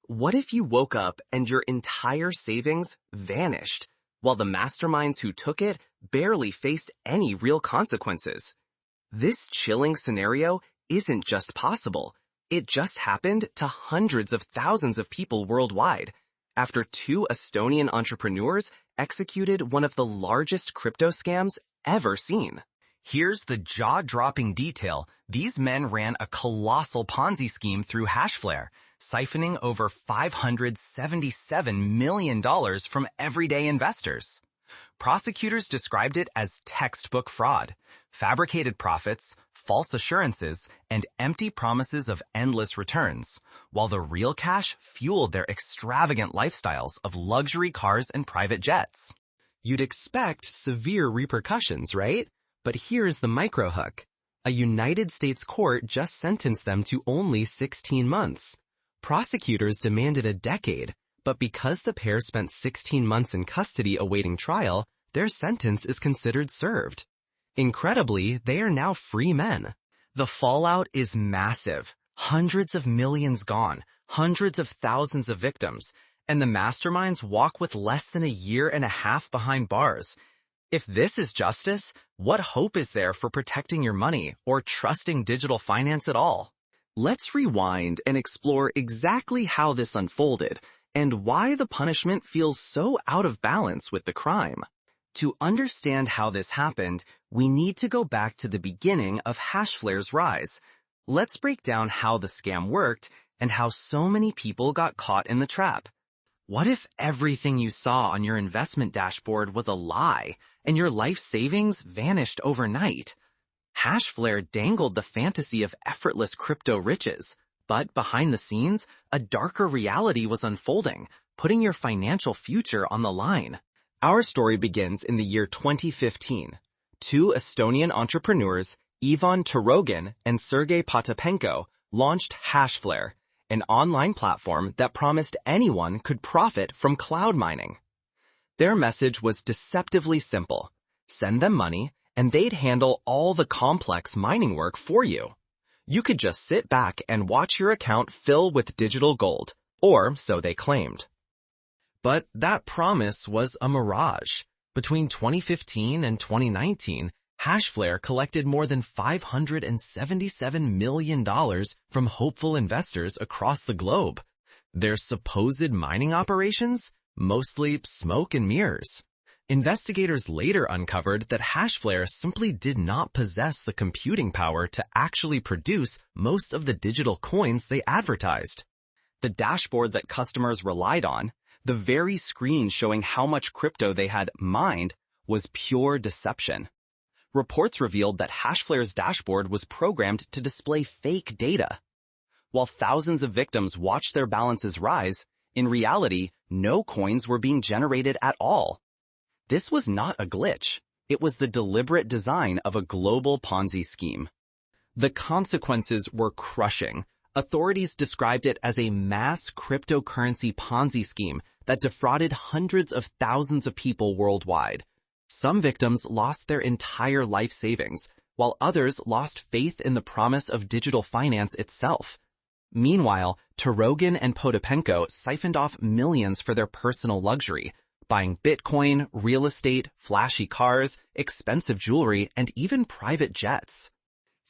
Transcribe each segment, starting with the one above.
What if you woke up and your entire savings vanished, while the masterminds who took it barely faced any real consequences? This chilling scenario isn't just possible. It just happened to hundreds of thousands of people worldwide, after two Estonian entrepreneurs executed one of the largest crypto scams ever seen. Here's the jaw-dropping detail. These men ran a colossal Ponzi scheme through HashFlare, siphoning over $577 million from everyday investors. Prosecutors described it as textbook fraud, fabricated profits, false assurances, and empty promises of endless returns, while the real cash fueled their extravagant lifestyles of luxury cars and private jets. You'd expect severe repercussions, right? But here's the microhook. A United States court just sentenced them to only 16 months. Prosecutors demanded a decade, but because the pair spent 16 months in custody awaiting trial, their sentence is considered served. Incredibly, they are now free men. The fallout is massive. Hundreds of millions gone, hundreds of thousands of victims, and the masterminds walk with less than a year and a half behind bars. If this is justice, what hope is there for protecting your money or trusting digital finance at all? Let's rewind and explore exactly how this unfolded and why the punishment feels so out of balance with the crime. To understand how this happened, we need to go back to the beginning of HashFlare's rise. Let's break down how the scam worked and how so many people got caught in the trap. What if everything you saw on your investment dashboard was a lie and your life savings vanished overnight? HashFlare dangled the fantasy of effortless crypto riches, but behind the scenes, a darker reality was unfolding, putting your financial future on the line. Our story begins in the year 2015. Two Estonian entrepreneurs, Turogin and Sergei Potapenko, launched HashFlare, an online platform that promised anyone could profit from cloud mining. Their message was deceptively simple. Send them money, and they'd handle all the complex mining work for you. You could just sit back and watch your account fill with digital gold, or so they claimed. But that promise was a mirage. Between 2015 and 2019, HashFlare collected more than $577 million from hopeful investors across the globe. Their supposed mining operations? Mostly smoke and mirrors. Investigators later uncovered that HashFlare simply did not possess the computing power to actually produce most of the digital coins they advertised. The dashboard that customers relied on, the very screen showing how much crypto they had mined, was pure deception. Reports revealed that HashFlare's dashboard was programmed to display fake data. While thousands of victims watched their balances rise, in reality, no coins were being generated at all. This was not a glitch. It was the deliberate design of a global Ponzi scheme. The consequences were crushing. Authorities described it as a mass cryptocurrency Ponzi scheme that defrauded hundreds of thousands of people worldwide. Some victims lost their entire life savings, while others lost faith in the promise of digital finance itself. Meanwhile, Turogin and Potapenko siphoned off millions for their personal luxury, buying Bitcoin, real estate, flashy cars, expensive jewelry, and even private jets.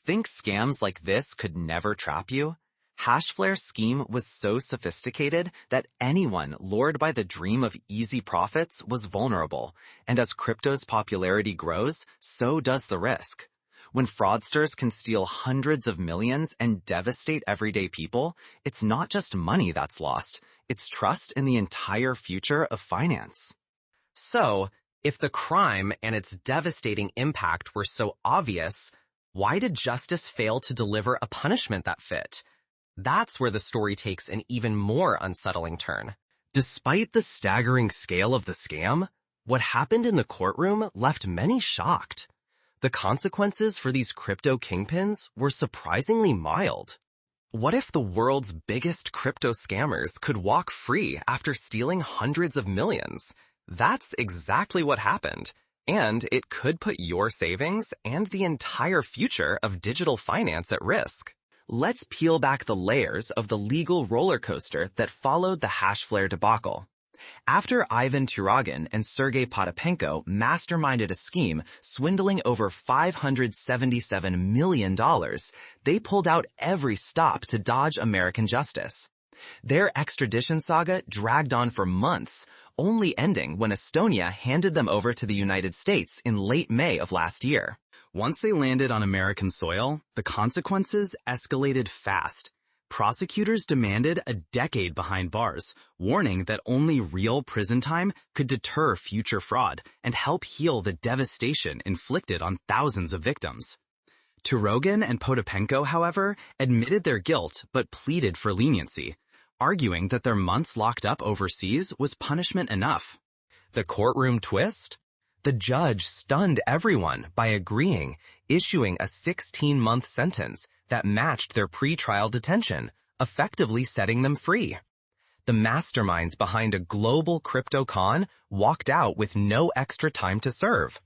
Think scams like this could never trap you? HashFlare's scheme was so sophisticated that anyone lured by the dream of easy profits was vulnerable, and as crypto's popularity grows, so does the risk. When fraudsters can steal hundreds of millions and devastate everyday people, it's not just money that's lost, it's trust in the entire future of finance. So, if the crime and its devastating impact were so obvious, why did justice fail to deliver a punishment that fit? That's where the story takes an even more unsettling turn. Despite the staggering scale of the scam, what happened in the courtroom left many shocked. The consequences for these crypto kingpins were surprisingly mild. What if the world's biggest crypto scammers could walk free after stealing hundreds of millions? That's exactly what happened, and it could put your savings and the entire future of digital finance at risk. let's peel back the layers of the legal roller coaster that followed the HashFlare debacle. After Ivan Turogin and Sergei Potapenko masterminded a scheme swindling over $577 million, they pulled out every stop to dodge American justice. Their extradition saga dragged on for months, only ending when Estonia handed them over to the United States in late May of last year. Once they landed on American soil, the consequences escalated fast. Prosecutors demanded a decade behind bars, warning that only real prison time could deter future fraud and help heal the devastation inflicted on thousands of victims. Turogin and Potapenko, however, admitted their guilt but pleaded for leniency, arguing that their months locked up overseas was punishment enough. The courtroom twist? The judge stunned everyone by agreeing, issuing a 16-month sentence that matched their pre-trial detention, effectively setting them free. The masterminds behind a global crypto con walked out with no extra time to serve.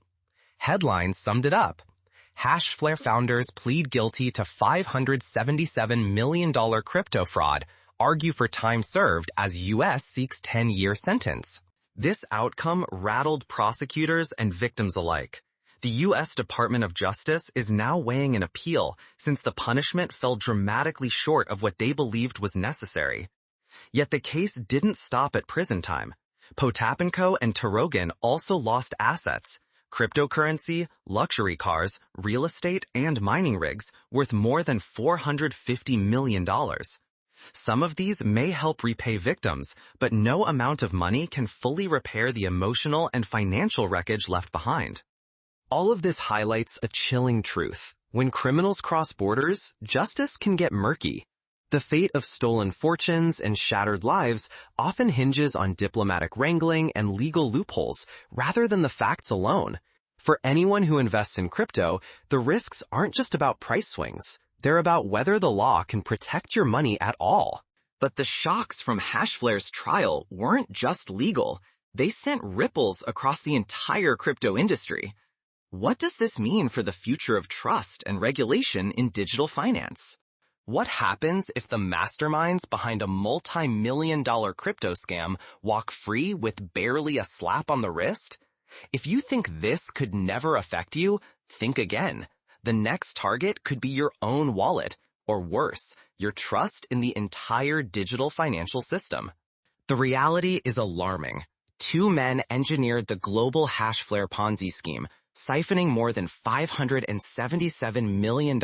Headlines summed it up. HashFlare founders plead guilty to $577 million crypto fraud, argue for time served as U.S. seeks 10-year sentence. This outcome rattled prosecutors and victims alike. The U.S. Department of Justice is now weighing an appeal since the punishment fell dramatically short of what they believed was necessary. Yet the case didn't stop at prison time. Potapenko and Turogin also lost assets: cryptocurrency, luxury cars, real estate, and mining rigs worth more than $450 million. Some of these may help repay victims, but no amount of money can fully repair the emotional and financial wreckage left behind. All of this highlights a chilling truth. When criminals cross borders, justice can get murky. The fate of stolen fortunes and shattered lives often hinges on diplomatic wrangling and legal loopholes rather than the facts alone. For anyone who invests in crypto, the risks aren't just about price swings. They're about whether the law can protect your money at all. But the shocks from HashFlare's trial weren't just legal. They sent ripples across the entire crypto industry. What does this mean for the future of trust and regulation in digital finance? What happens if the masterminds behind a multi-million-dollar crypto scam walk free with barely a slap on the wrist? If you think this could never affect you, think again. The next target could be your own wallet, or worse, your trust in the entire digital financial system. The reality is alarming. Two men engineered the global HashFlare Ponzi scheme, siphoning more than $577 million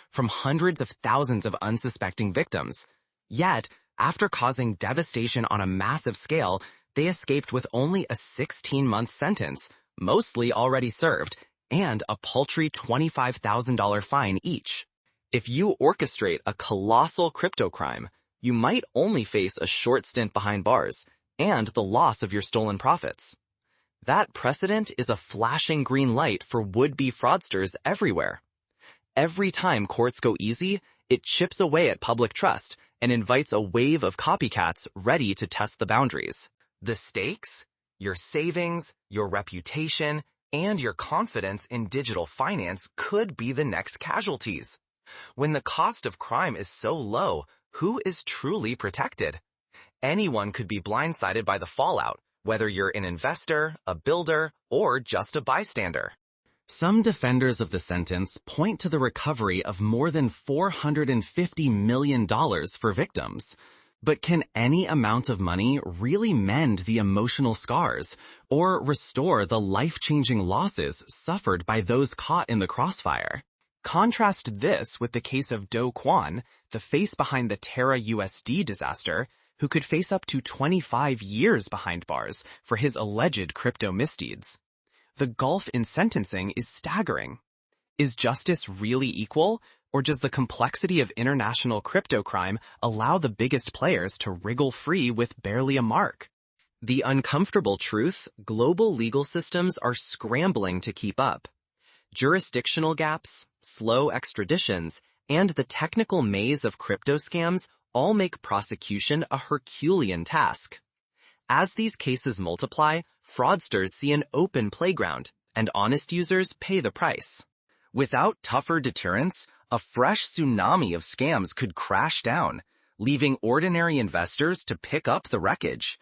from hundreds of thousands of unsuspecting victims. Yet, after causing devastation on a massive scale, they escaped with only a 16-month sentence, mostly already served, and a paltry $25,000 fine each. If you orchestrate a colossal crypto crime, you might only face a short stint behind bars and the loss of your stolen profits. That precedent is a flashing green light for would-be fraudsters everywhere. Every time courts go easy, it chips away at public trust and invites a wave of copycats ready to test the boundaries. The stakes? Your savings, your reputation, and your confidence in digital finance could be the next casualties. When the cost of crime is so low, who is truly protected? Anyone could be blindsided by the fallout, whether you're an investor, a builder, or just a bystander. Some defenders of the sentence point to the recovery of more than $450 million for victims. But can any amount of money really mend the emotional scars or restore the life-changing losses suffered by those caught in the crossfire? Contrast this with the case of Do Kwon, the face behind the Terra USD disaster, who could face up to 25 years behind bars for his alleged crypto misdeeds. The gulf in sentencing is staggering. Is justice really equal, or does the complexity of international crypto crime allow the biggest players to wriggle free with barely a mark? The uncomfortable truth: global legal systems are scrambling to keep up. Jurisdictional gaps, slow extraditions, and the technical maze of crypto scams all make prosecution a Herculean task. As these cases multiply, fraudsters see an open playground, and honest users pay the price. Without tougher deterrence, a fresh tsunami of scams could crash down, leaving ordinary investors to pick up the wreckage.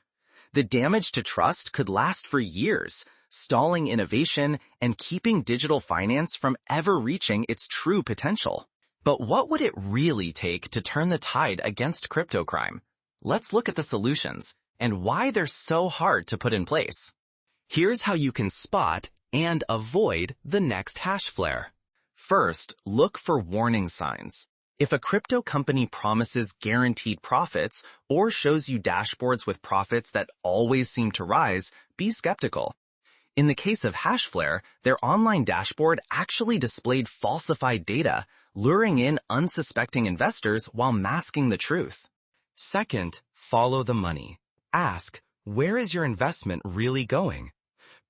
The damage to trust could last for years, stalling innovation and keeping digital finance from ever reaching its true potential. But what would it really take to turn the tide against crypto crime? Let's look at the solutions and why they're so hard to put in place. Here's how you can spot and avoid the next HashFlare. First, look for warning signs. If a crypto company promises guaranteed profits or shows you dashboards with profits that always seem to rise, be skeptical. In the case of HashFlare, their online dashboard actually displayed falsified data, luring in unsuspecting investors while masking the truth. Second, follow the money. Ask, where is your investment really going?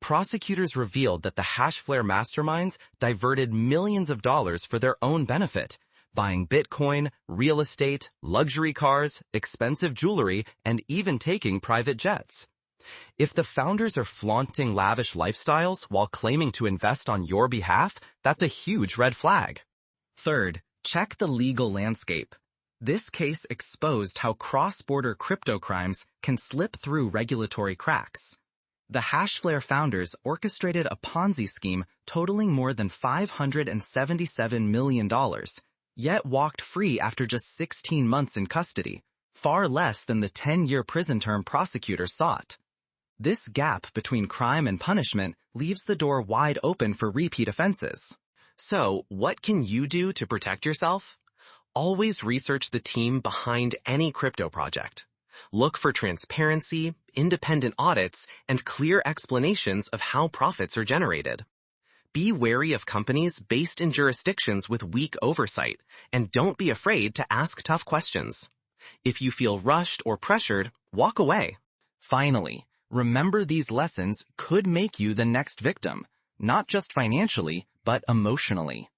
Prosecutors revealed that the HashFlare masterminds diverted millions of dollars for their own benefit, buying Bitcoin, real estate, luxury cars, expensive jewelry, and even taking private jets. If the founders are flaunting lavish lifestyles while claiming to invest on your behalf, that's a huge red flag. Third, check the legal landscape. This case exposed how cross-border crypto crimes can slip through regulatory cracks. The HashFlare founders orchestrated a Ponzi scheme totaling more than $577 million, yet walked free after just 16 months in custody, far less than the 10-year prison term prosecutors sought. This gap between crime and punishment leaves the door wide open for repeat offenses. So, what can you do to protect yourself? Always research the team behind any crypto project. Look for transparency, independent audits, and clear explanations of how profits are generated. Be wary of companies based in jurisdictions with weak oversight, and don't be afraid to ask tough questions. If you feel rushed or pressured, walk away. Finally, remember these lessons could make you the next victim, not just financially, but emotionally.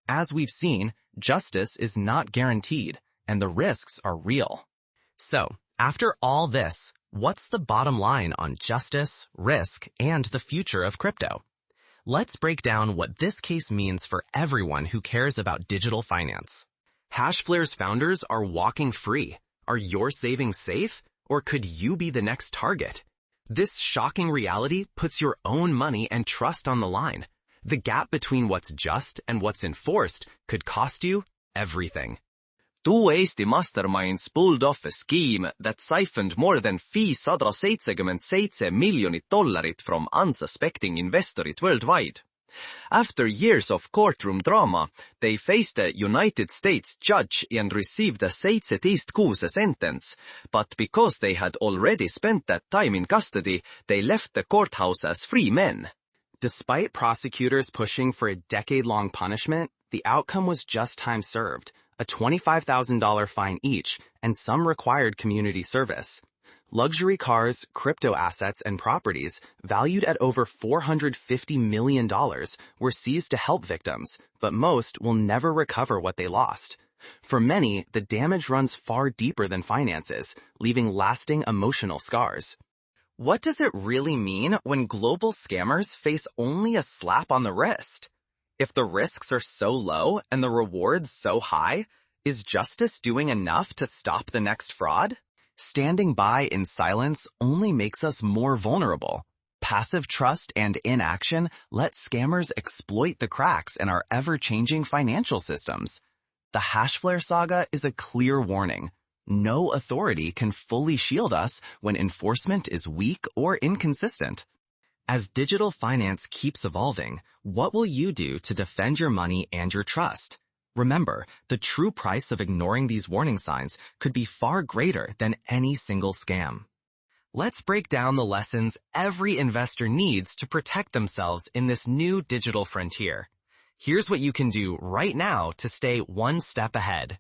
As we've seen, justice is not guaranteed, and the risks are real. So, after all this, what's the bottom line on justice, risk, and the future of crypto? Let's break down what this case means for everyone who cares about digital finance. HashFlare's founders are walking free. Are your savings safe? Or could you be the next target? This shocking reality puts your own money and trust on the line. The gap between what's just and what's enforced could cost you everything. Two Eesti masterminds pulled off a scheme that siphoned more than $577 million from unsuspecting investors worldwide. After years of courtroom drama, they faced a United States judge and received a 17-kuuse sentence, but because they had already spent that time in custody, they left the courthouse as free men. Despite prosecutors pushing for a decade-long punishment, the outcome was just time served, a $25,000 fine each, and some required community service. Luxury cars, crypto assets, and properties, valued at over $450 million, were seized to help victims, but most will never recover what they lost. For many, the damage runs far deeper than finances, leaving lasting emotional scars. What does it really mean when global scammers face only a slap on the wrist? If the risks are so low and the rewards so high, is justice doing enough to stop the next fraud? Standing by in silence only makes us more vulnerable. Passive trust and inaction let scammers exploit the cracks in our ever-changing financial systems. The HashFlare saga is a clear warning. No authority can fully shield us when enforcement is weak or inconsistent. As digital finance keeps evolving, what will you do to defend your money and your trust? Remember, the true price of ignoring these warning signs could be far greater than any single scam. Let's break down the lessons every investor needs to protect themselves in this new digital frontier. Here's what you can do right now to stay one step ahead.